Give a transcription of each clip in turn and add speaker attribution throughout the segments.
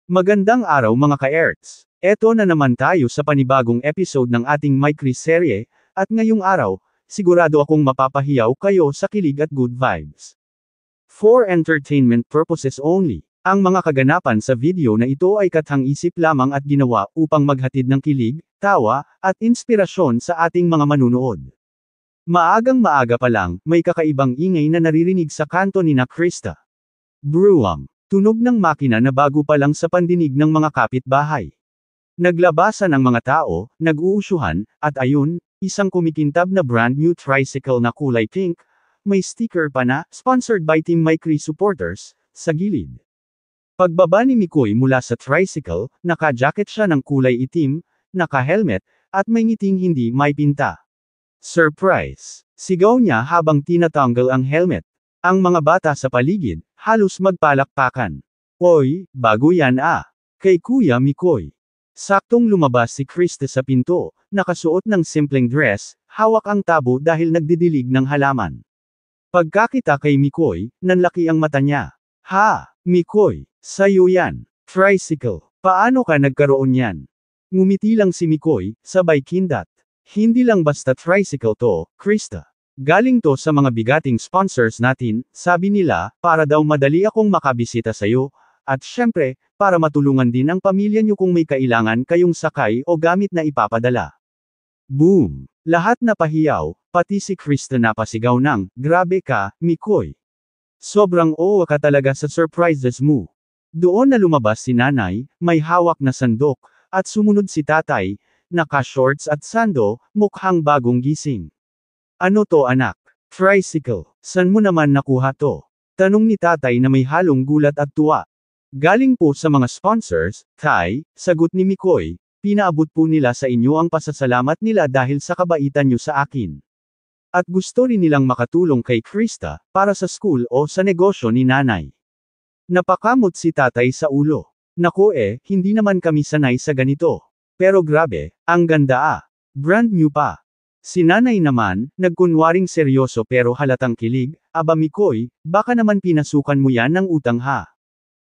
Speaker 1: Magandang araw mga ka-Erts! Eto na naman tayo sa panibagong episode ng ating Micris serye, at ngayong araw, sigurado akong mapapahiyaw kayo sa kilig at good vibes. For entertainment purposes only, ang mga kaganapan sa video na ito ay kathang-isip lamang at ginawa upang maghatid ng kilig, tawa, at inspirasyon sa ating mga manunood. Maagang maaga pa lang, may kakaibang ingay na naririnig sa kanto ni Krista. Bruwam. Tunog ng makina na bago pa lang sa pandinig ng mga kapitbahay. Naglabasan ang mga tao, nag-uusyuhan, at ayun, isang kumikintab na brand new tricycle na kulay pink, may sticker pa na, sponsored by Team Micris supporters, sa gilid. Pagbaba ni Mikoy mula sa tricycle, naka-jacket siya ng kulay itim, naka-helmet, at may ngiting hindi may pinta. Surprise! Sigaw niya habang tinatanggal ang helmet. Ang mga bata sa paligid, halos magpalakpakan. Oy, bago yan ah! Kay Kuya Mikoy. Saktong lumabas si Krista sa pinto, nakasuot ng simpleng dress, hawak ang tabo dahil nagdidilig ng halaman. Pagkakita kay Mikoy, nanlaki ang mata niya. Ha, Mikoy, sayo yan. Tricycle, paano ka nagkaroon yan? Ngumiti lang si Mikoy, sabay kindat. Hindi lang basta tricycle to, Krista. Galing to sa mga bigating sponsors natin, sabi nila, para daw madali akong makabisita sayo, at syempre, para matulungan din ang pamilya nyo kung may kailangan kayong sakay o gamit na ipapadala. Boom! Lahat napahiyaw, pati si Krista napasigaw ng, grabe ka, Mikoy. Sobrang oo ka talaga sa surprises mo. Doon na lumabas si nanay, may hawak na sandok, at sumunod si tatay, naka-shorts at sando, mukhang bagong gising. Ano to anak? Tricycle. San mo naman nakuha to? Tanong ni tatay na may halong gulat at tuwa. Galing po sa mga sponsors, Tay, sagot ni Mikoy, pinaabot po nila sa inyo ang pasasalamat nila dahil sa kabaitan nyo sa akin. At gusto rin nilang makatulong kay Krista, para sa school o sa negosyo ni nanay. Napakamot si tatay sa ulo. Nako hindi naman kami sanay sa ganito. Pero grabe, ang ganda ah. Brand new pa. Si nanay naman, nagkunwaring seryoso pero halatang kilig, aba Mikoy, baka naman pinasukan mo yan ng utang ha.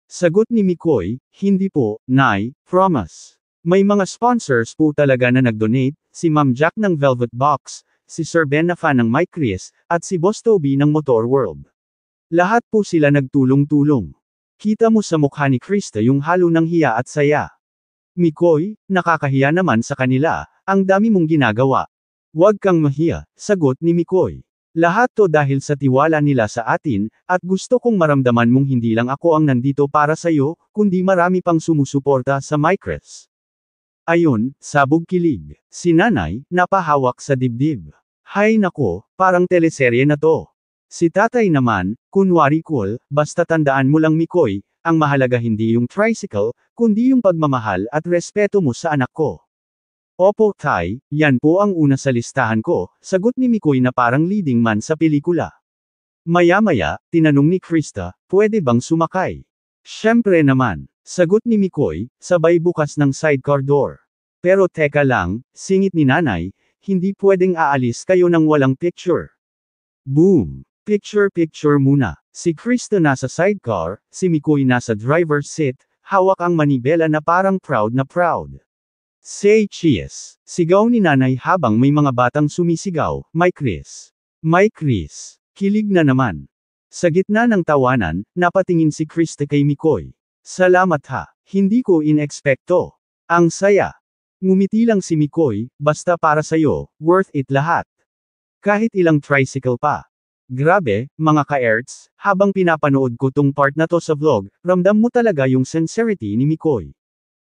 Speaker 1: Sagot ni Mikoy, hindi po, nay, promise. May mga sponsors po talaga na nag-donate, si Ma'am Jack ng Velvet Box, si Sir Ben na fan ng Micris, at si Boss Toby ng Motor World. Lahat po sila nagtulong-tulong. Kita mo sa mukha ni Krista yung halo ng hiya at saya. Mikoy, nakakahiya naman sa kanila, ang dami mong ginagawa. Huwag kang mahiya, sagot ni Mikoy. Lahat to dahil sa tiwala nila sa atin, at gusto kong maramdaman mong hindi lang ako ang nandito para sa'yo, kundi marami pang sumusuporta sa Micris. Ayun, sabog kilig. Si nanay, napahawak sa dibdib. Hay nako, parang teleserye na to. Si tatay naman, kunwari cool, basta tandaan mo lang Mikoy, ang mahalaga hindi yung tricycle, kundi yung pagmamahal at respeto mo sa anak ko. Opo tay, yan po ang una sa listahan ko, sagot ni Mikoy na parang leading man sa pelikula. Maya-maya, tinanong ni Krista, pwede bang sumakay? Syempre naman, sagot ni Mikoy, sabay bukas ng sidecar door. Pero teka lang, singit ni nanay, hindi pwedeng aalis kayo nang walang picture. Boom! Picture muna. Si Krista nasa sidecar, si Mikoy nasa driver's seat, hawak ang manibela na parang proud na proud. Say cheese! Sigaw ni nanay habang may mga batang sumisigaw, Micris! Micris! Kilig na naman. Sa gitna ng tawanan, napatingin si Krista kay Mikoy. Salamat ha, hindi ko inekspekto. Ang saya. Ngumiti lang si Mikoy, basta para sayo, worth it lahat. Kahit ilang tricycle pa. Grabe, mga ka-Erts, habang pinapanood ko tong part na to sa vlog, ramdam mo talaga yung sincerity ni Mikoy.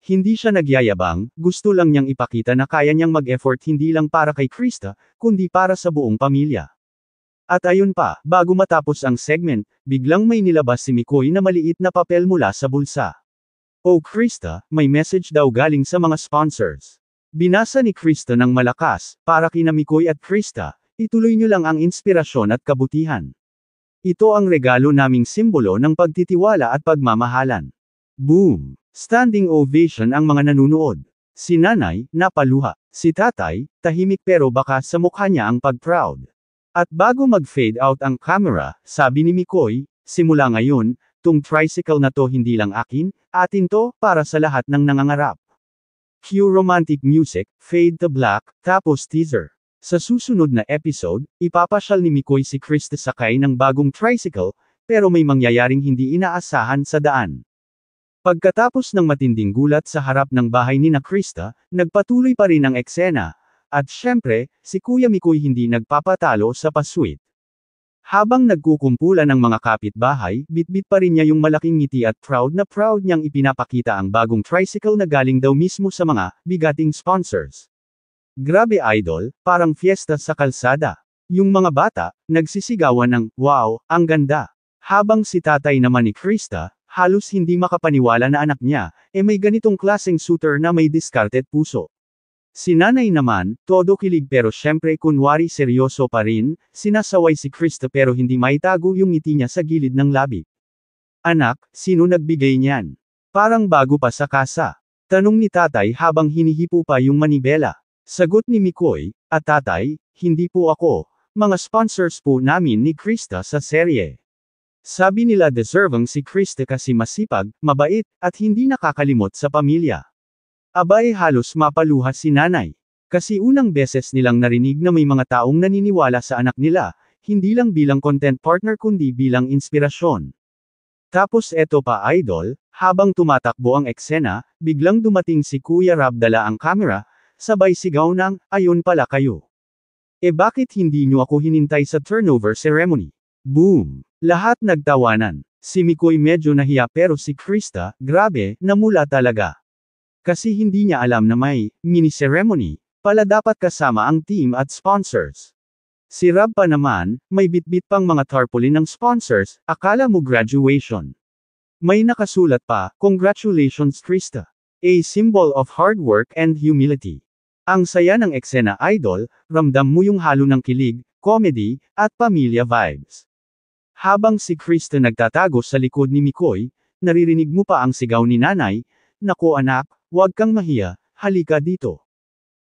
Speaker 1: Hindi siya nagyayabang, gusto lang niyang ipakita na kaya niyang mag-effort hindi lang para kay Krista, kundi para sa buong pamilya. At ayun pa, bago matapos ang segment, biglang may nilabas si Mikoy na maliit na papel mula sa bulsa. Oh Krista, may message daw galing sa mga sponsors. Binasa ni Krista ng malakas, para kina Mikoy at Krista, ituloy niyo lang ang inspirasyon at kabutihan. Ito ang regalo naming simbolo ng pagtitiwala at pagmamahalan. Boom! Standing ovation ang mga nanunood. Si nanay, napaluha. Si tatay, tahimik pero baka sa mukha niya ang pag-proud. At bago mag-fade out ang camera, sabi ni Mikoy, simula ngayon, Tong tricycle na to hindi lang akin, atin to, para sa lahat ng nangangarap. Cue romantic music, fade to black, tapos teaser. Sa susunod na episode, ipapasyal ni Mikoy si Krista sakay ng bagong tricycle, pero may mangyayaring hindi inaasahan sa daan. Pagkatapos ng matinding gulat sa harap ng bahay ni na Krista, nagpatuloy pa rin ang eksena, at syempre, si Kuya Mikoy hindi nagpapatalo sa paswit. Habang nagkukumpulan ng mga kapitbahay, bitbit pa rin niya yung malaking ngiti at proud na proud niyang ipinapakita ang bagong tricycle na galing daw mismo sa mga bigating sponsors. Grabe idol, parang fiesta sa kalsada. Yung mga bata, nagsisigawan ng, wow, ang ganda. Habang si tatay naman ni Krista, halos hindi makapaniwala na anak niya, may ganitong klaseng shooter na may discarded puso. Si nanay naman, todo kilig pero syempre kunwari seryoso pa rin, sinasaway si Krista pero hindi maitago yung ngiti niya sa gilid ng labi. Anak, sino nagbigay niyan? Parang bago pa sa kasa. Tanong ni tatay habang hinihipo pa yung manibela. Sagot ni Mikoy, at tatay, hindi po ako, mga sponsors po namin ni Krista sa serye. Sabi nila deserving si Krista kasi masipag, mabait, at hindi nakakalimot sa pamilya. Abay halos mapaluha si nanay. Kasi unang beses nilang narinig na may mga taong naniniwala sa anak nila, hindi lang bilang content partner kundi bilang inspirasyon. Tapos eto pa idol, habang tumatakbo ang eksena, biglang dumating si Kuya Rab dala ang camera, sabay sigaw ng, ayun pala kayo. Bakit hindi nyo ako hinintay sa turnover ceremony? Boom! Lahat nagtawanan. Si Mikoy medyo nahiya pero si Krista, grabe, namula talaga. Kasi hindi niya alam na may mini-ceremony pala dapat kasama ang team at sponsors. Si Rab pa naman, may bitbit pang mga tarpaulin ng sponsors, akala mo graduation. May nakasulat pa, congratulations Krista. A symbol of hard work and humility. Ang saya ng eksena idol, ramdam mo yung halo ng kilig, comedy, at pamilya vibes. Habang si Krista nagtatago sa likod ni Mikoy, naririnig mo pa ang sigaw ni nanay, nako anak, huwag kang mahiya, halika dito.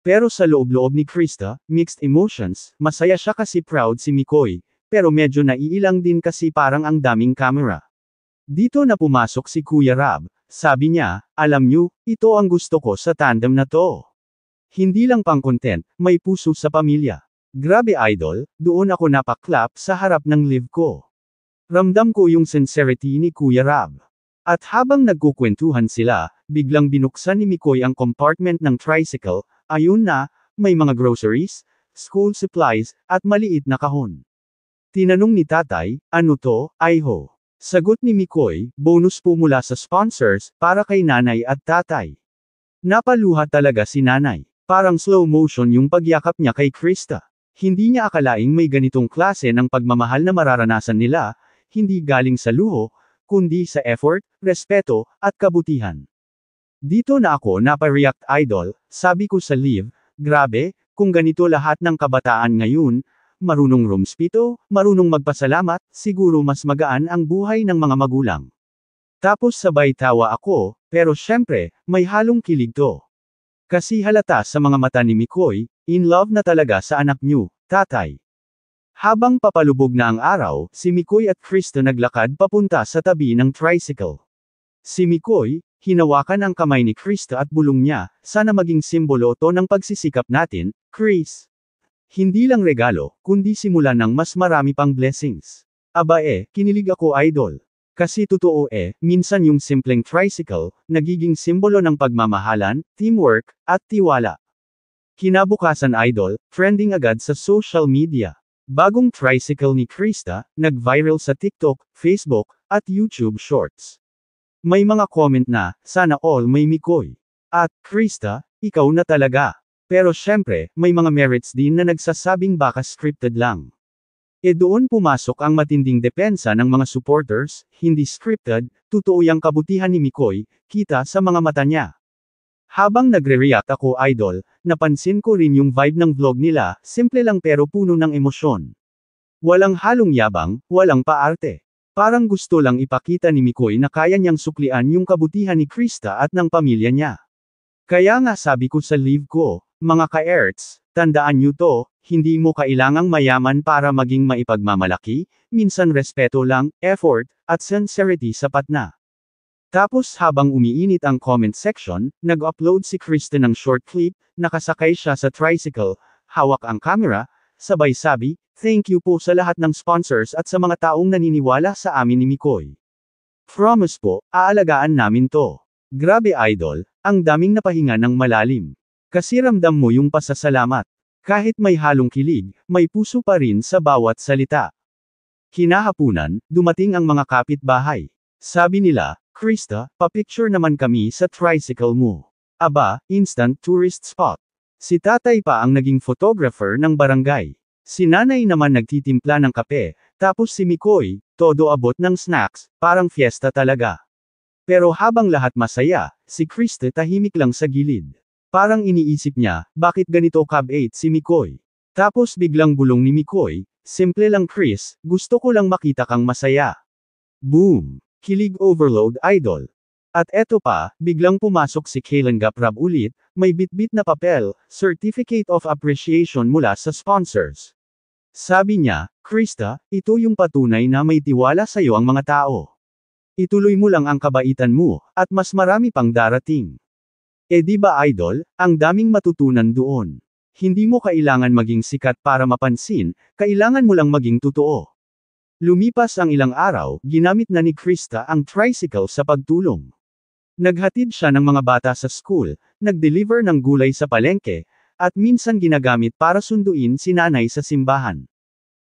Speaker 1: Pero sa loob-loob ni Krista, mixed emotions, masaya siya kasi proud si Mikoy, pero medyo naiilang din kasi parang ang daming camera. Dito na pumasok si Kuya Rab, sabi niya, alam nyo, ito ang gusto ko sa tandem na to. Hindi lang pang content, may puso sa pamilya. Grabe idol, doon ako napaklap sa harap ng live ko. Ramdam ko yung sincerity ni Kuya Rab. At habang nagkukwentuhan sila, biglang binuksan ni Mikoy ang compartment ng tricycle, ayun na, may mga groceries, school supplies, at maliit na kahon. Tinanong ni tatay, ano to, Aiho? Sagot ni Mikoy, bonus po mula sa sponsors, para kay nanay at tatay. Napaluha talaga si nanay. Parang slow motion yung pagyakap niya kay Krista. Hindi niya akalaing may ganitong klase ng pagmamahal na mararanasan nila, hindi galing sa luho, kundi sa effort, respeto, at kabutihan. Dito na ako napa-react idol, sabi ko sa live, grabe, kung ganito lahat ng kabataan ngayon, marunong rumspito, marunong magpasalamat, siguro mas magaan ang buhay ng mga magulang. Tapos sabay tawa ako, pero syempre, may halong kilig to. Kasi halata sa mga mata ni Mikoy, in love na talaga sa anak niyo, tatay. Habang papalubog na ang araw, si Mikoy at Krista naglakad papunta sa tabi ng tricycle. Si Mikoy, hinawakan ang kamay ni Krista at bulong niya, sana maging simbolo to ng pagsisikap natin, Chris. Hindi lang regalo, kundi simula ng mas marami pang blessings. Aba kinilig ako idol. Kasi totoo minsan yung simpleng tricycle, nagiging simbolo ng pagmamahalan, teamwork, at tiwala. Kinabukasan idol, trending agad sa social media. Bagong tricycle ni Krista, nag-viral sa TikTok, Facebook, at YouTube Shorts. May mga comment na, sana all may Mikoy. At, Krista, ikaw na talaga. Pero syempre, may mga merits din na nagsasabing baka scripted lang. Doon pumasok ang matinding depensa ng mga supporters, hindi scripted, totoo yang kabutihan ni Mikoy, kita sa mga mata niya. Habang nagre-react ako idol, napansin ko rin yung vibe ng vlog nila, simple lang pero puno ng emosyon. Walang halong yabang, walang paarte. Parang gusto lang ipakita ni Mikoy na kaya niyang suklian yung kabutihan ni Krista at ng pamilya niya. Kaya nga sabi ko sa live ko, mga ka-erts, Tandaan niyo to, hindi mo kailangang mayaman para maging maipagmamalaki, minsan respeto lang, effort, at sincerity sapat na. Tapos habang umiinit ang comment section, nag-upload si Kristen ng short clip, nakasakay siya sa tricycle, hawak ang camera, sabay sabi, "Thank you po sa lahat ng sponsors at sa mga taong naniniwala sa amin ni Mikoy. Promise po, aalagaan namin to." Grabe idol, ang daming napahinga ng malalim. Kasi ramdam mo yung pasasalamat. Kahit may halong kilig, may puso pa rin sa bawat salita. Kinahapunan, dumating ang mga kapitbahay. Sabi nila, "Krista, pa-picture naman kami sa tricycle mo." Aba, instant tourist spot. Si tatay pa ang naging photographer ng barangay. Si nanay naman nagtitimpla ng kape, tapos si Mikoy, todo abot ng snacks, parang fiesta talaga. Pero habang lahat masaya, si Krista tahimik lang sa gilid. Parang iniisip niya, bakit ganito kabait si Mikoy? Tapos biglang bulong ni Mikoy, "Simple lang Chris, gusto ko lang makita kang masaya." Boom! Kilig overload idol. At eto pa, biglang pumasok si Kaylan Gaprab ulit, may bitbit na papel, Certificate of Appreciation mula sa sponsors. Sabi niya, "Krista, ito yung patunay na may tiwala sa'yo ang mga tao. Ituloy mo lang ang kabaitan mo, at mas marami pang darating." Eh di ba idol, ang daming matutunan doon. Hindi mo kailangan maging sikat para mapansin, kailangan mo lang maging totoo. Lumipas ang ilang araw, ginamit na ni Krista ang tricycle sa pagtulong. Naghatid siya ng mga bata sa school, nag-deliver ng gulay sa palengke, at minsan ginagamit para sunduin si nanay sa simbahan.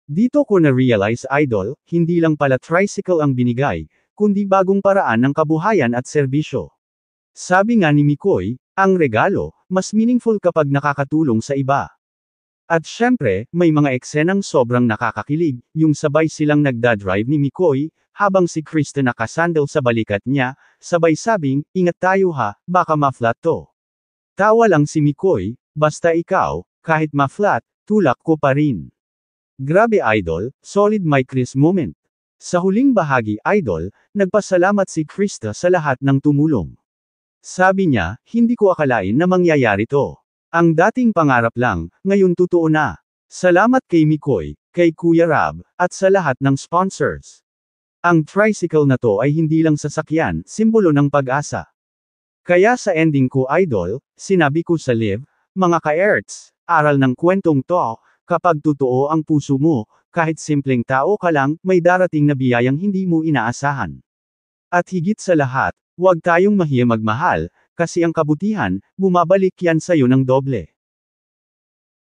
Speaker 1: Dito ko na-realize idol, hindi lang pala tricycle ang binigay, kundi bagong paraan ng kabuhayan at serbisyo. Sabi nga ni Mikoy, ang regalo, mas meaningful kapag nakakatulong sa iba. At syempre, may mga eksenang sobrang nakakakilig, yung sabay silang nagdadrive ni Mikoy, habang si Kristen nakasandal sa balikat niya, sabay sabing, "Ingat tayo ha, baka ma-flat to." Tawa lang si Mikoy, "Basta ikaw, kahit ma-flat, tulak ko pa rin." Grabe idol, solid my Chris moment. Sa huling bahagi idol, nagpasalamat si Krista sa lahat ng tumulong. Sabi niya, "Hindi ko akalain na mangyayari to. Ang dating pangarap lang, ngayon totoo na. Salamat kay Mikoy, kay Kuya Rab, at sa lahat ng sponsors. Ang tricycle na to ay hindi lang sasakyan, simbolo ng pag-asa." Kaya sa ending ko idol, sinabi ko sa live, mga ka-erts, aral ng kwentong to, kapag totoo ang puso mo, kahit simpleng tao ka lang, may darating na biyayang hindi mo inaasahan. At higit sa lahat, huwag tayong mahiya magmahal, kasi ang kabutihan, bumabalik yan sa'yo ng doble.